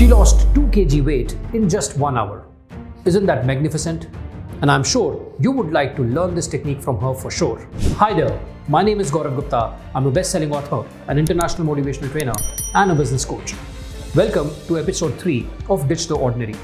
She lost 2 kg weight in just 1 hour. Isn't that magnificent? And I'm sure you would like to learn this technique from her for sure. Hi there, my name is Gaurav Gupta. I'm a best-selling author, an international motivational trainer, and a business coach. Welcome to episode 3 of Ditch the Ordinary.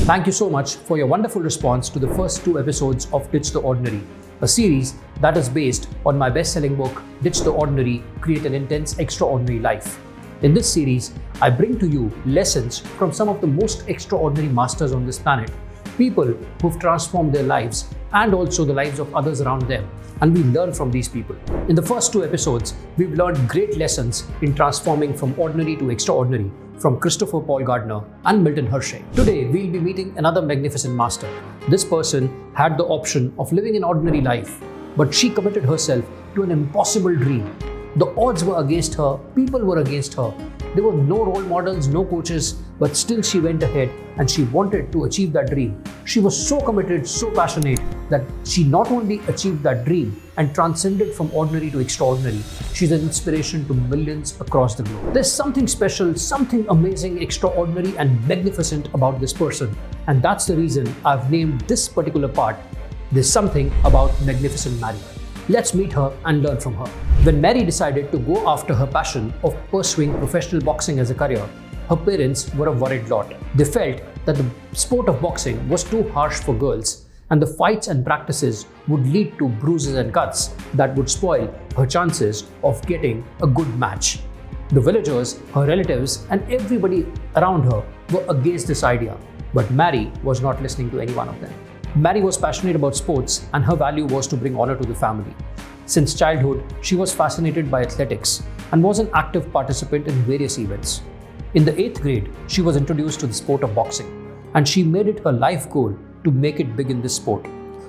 Thank you so much for your wonderful response to the first 2 episodes of Ditch the Ordinary, a series that is based on my best-selling book, Ditch the Ordinary, Create an Intense, Extraordinary Life. In this series, I bring to you lessons from some of the most extraordinary masters on this planet, people who've transformed their lives and also the lives of others around them, and we learn from these people. In the first 2 episodes, we've learned great lessons in transforming from ordinary to extraordinary from Christopher Paul Gardner and Milton Hershey. Today, we'll be meeting another magnificent master. This person had the option of living an ordinary life, but she committed herself to an impossible dream. The odds were against her, people were against her. There were no role models, no coaches, but still she went ahead and she wanted to achieve that dream. She was so committed, so passionate that she not only achieved that dream and transcended from ordinary to extraordinary, she's an inspiration to millions across the globe. There's something special, something amazing, extraordinary and magnificent about this person. And that's the reason I've named this particular part, There's Something About Magnificent Mary. Let's meet her and learn from her. When Mary decided to go after her passion of pursuing professional boxing as a career, her parents were a worried lot. They felt that the sport of boxing was too harsh for girls, and the fights and practices would lead to bruises and cuts that would spoil her chances of getting a good match. The villagers, her relatives, and everybody around her were against this idea, but Mary was not listening to any one of them. Mary was passionate about sports, and her value was to bring honor to the family. Since childhood, she was fascinated by athletics and was an active participant in various events. In the 8th grade, she was introduced to the sport of boxing, and she made it her life goal to make it big in this sport.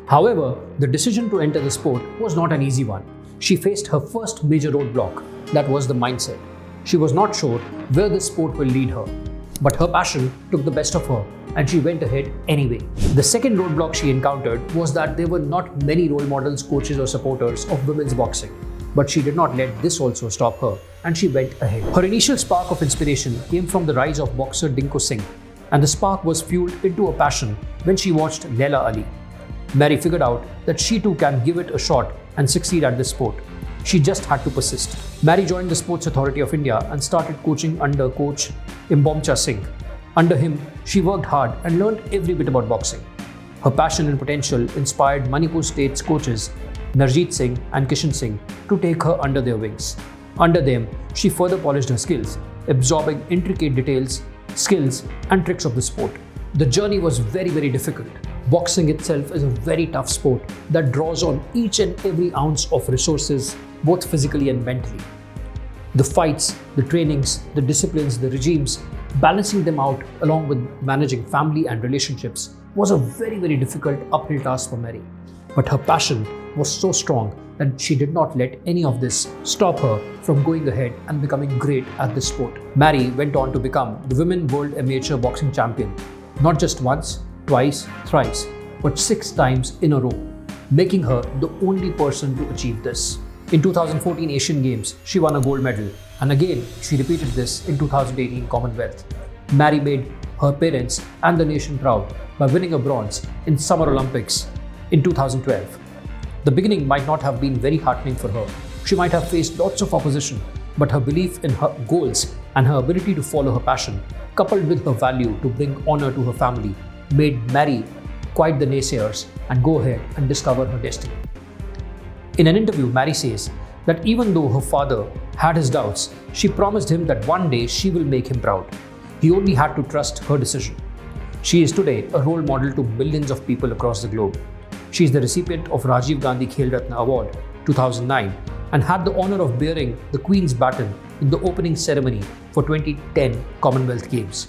However, the decision to enter the sport was not an easy one. She faced her first major roadblock, that was the mindset. She was not sure where this sport will lead her, but her passion took the best of her, and she went ahead anyway. The second roadblock she encountered was that there were not many role models, coaches or supporters of women's boxing. But she did not let this also stop her, and she went ahead. Her initial spark of inspiration came from the rise of boxer Dinko Singh, and the spark was fueled into a passion when she watched Laila Ali. Mary figured out that she too can give it a shot and succeed at this sport. She just had to persist. Mary joined the Sports Authority of India and started coaching under coach Imbomcha Singh. Under him, she worked hard and learned every bit about boxing. Her passion and potential inspired Manipur State's coaches Narjit Singh and Kishan Singh to take her under their wings. Under them, she further polished her skills, absorbing intricate details, skills, and tricks of the sport. The journey was very difficult. Boxing itself is a very tough sport that draws on each and every ounce of resources, both physically and mentally. The fights, the trainings, the disciplines, the regimes, balancing them out along with managing family and relationships was a very difficult uphill task for Mary. But her passion was so strong that she did not let any of this stop her from going ahead and becoming great at this sport. Mary went on to become the Women World Amateur Boxing Champion, not just once, twice, thrice, but 6 times in a row, making her the only person to achieve this. In 2014 Asian Games, she won a gold medal, and again she repeated this in 2018 Commonwealth. Mary made her parents and the nation proud by winning a bronze in Summer Olympics in 2012. The beginning might not have been very heartening for her. She might have faced lots of opposition, but her belief in her goals and her ability to follow her passion, coupled with her value to bring honor to her family, made Mary quiet the naysayers and go ahead and discover her destiny. In an interview, Mary says that even though her father had his doubts, she promised him that one day she will make him proud. He only had to trust her decision. She is today a role model to millions of people across the globe. She is the recipient of Rajiv Gandhi Khel Ratna Award 2009 and had the honor of bearing the Queen's baton in the opening ceremony for 2010 Commonwealth Games.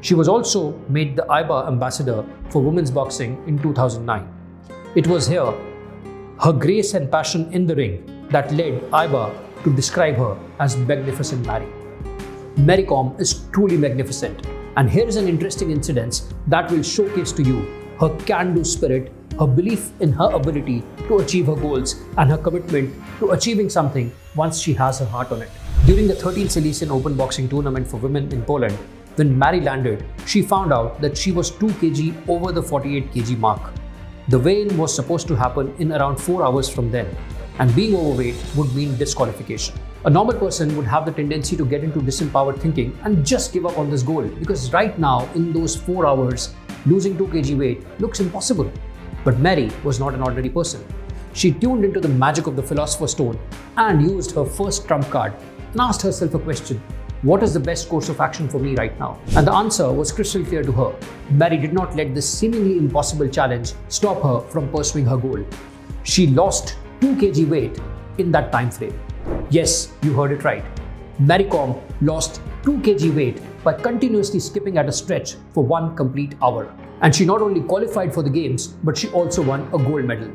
She was also made the IBA ambassador for women's boxing in 2009. It was here, her grace and passion in the ring, that led IBA to describe her as Magnificent Mary. Mary Kom is truly magnificent, and here is an interesting incident that will showcase to you her can-do spirit, her belief in her ability to achieve her goals, and her commitment to achieving something once she has her heart on it. During the 13th Silesian Open Boxing Tournament for women in Poland, when Mary landed, she found out that she was 2 kg over the 48 kg mark. The weigh-in was supposed to happen in around 4 hours from then, and being overweight would mean disqualification. A normal person would have the tendency to get into disempowered thinking and just give up on this goal, because right now, in those 4 hours, losing 2 kg weight looks impossible. But Mary was not an ordinary person. She tuned into the magic of the Philosopher's Stone and used her first trump card and asked herself a question: what is the best course of action for me right now? And the answer was crystal clear to her. Mary did not let this seemingly impossible challenge stop her from pursuing her goal. She lost 2 kg weight in that time frame. Yes, you heard it right. Mary Kom lost 2 kg weight by continuously skipping at a stretch for 1 complete hour. And she not only qualified for the games, but she also won a gold medal.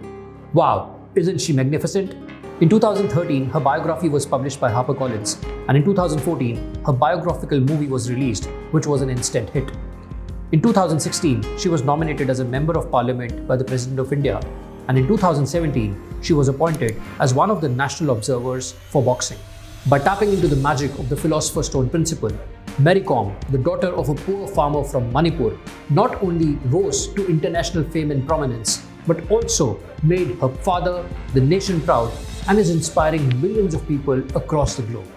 Wow, isn't she magnificent? In 2013, her biography was published by HarperCollins, and in 2014, her biographical movie was released, which was an instant hit. In 2016, she was nominated as a Member of Parliament by the President of India, and in 2017, she was appointed as one of the national observers for boxing. By tapping into the magic of the Philosopher's Stone principle, Mary Kom, the daughter of a poor farmer from Manipur, not only rose to international fame and prominence, but also made her father, the nation, proud and is inspiring millions of people across the globe.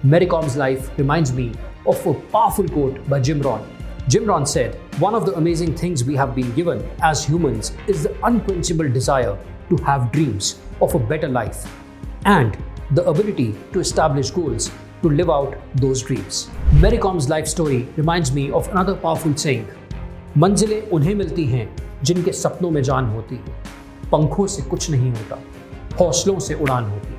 Mary Kom's life reminds me of a powerful quote by Jim Rohn. Jim Rohn said, "One of the amazing things we have been given as humans is the unquenchable desire to have dreams of a better life and the ability to establish goals to live out those dreams." Mary Kom's life story reminds me of another powerful saying: "मंजिलें उन्हें मिलती हैं जिनके सपनों में जान होती है, पंखों से कुछ नहीं होता, हौसलों से उड़ान होती है."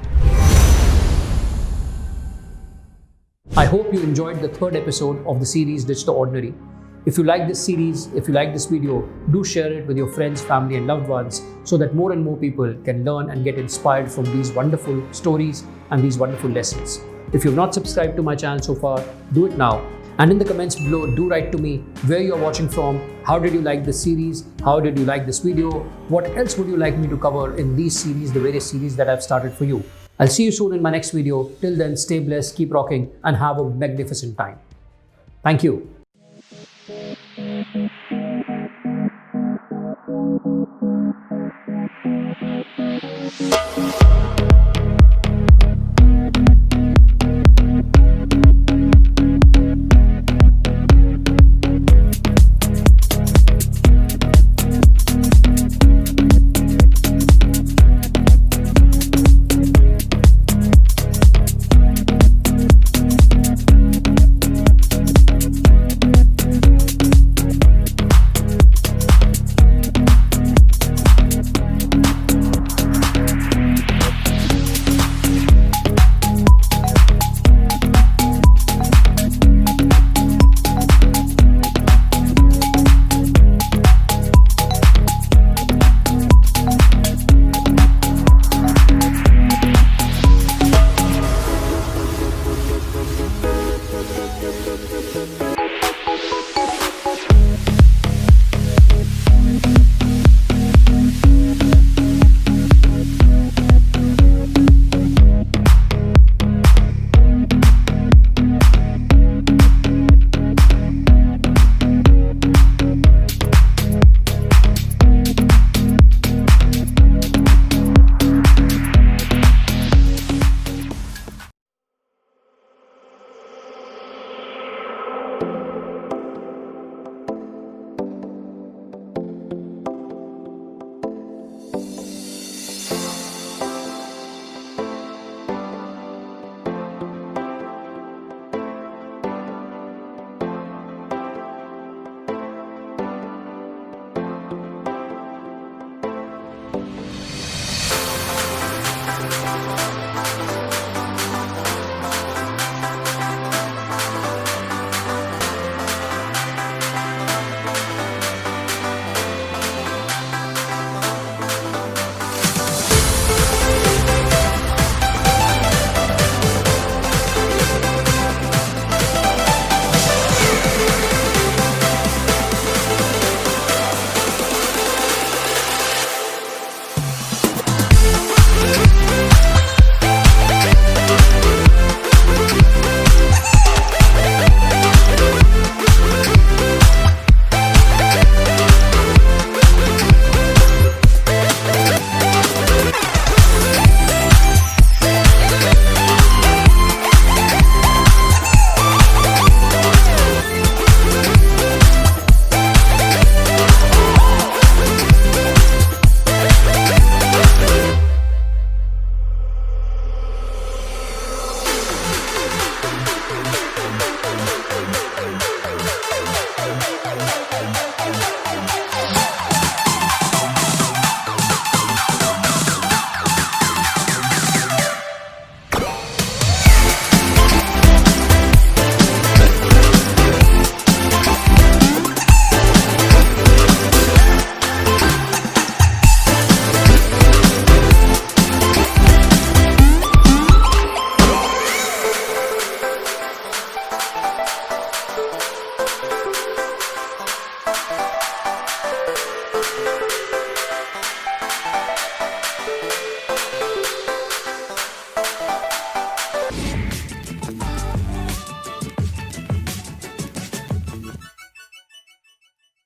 I hope you enjoyed the 3rd episode of the series Ditch the Ordinary. If you like this series, if you like this video, do share it with your friends, family and loved ones so that more and more people can learn and get inspired from these wonderful stories and these wonderful lessons. If you have not subscribed to my channel so far, do it now. And in the comments below, do write to me where you are watching from, how did you like this series, how did you like this video, what else would you like me to cover in these series, the various series that I've started for you. I'll see you soon in my next video. Till then, stay blessed, keep rocking and have a magnificent time. Thank you.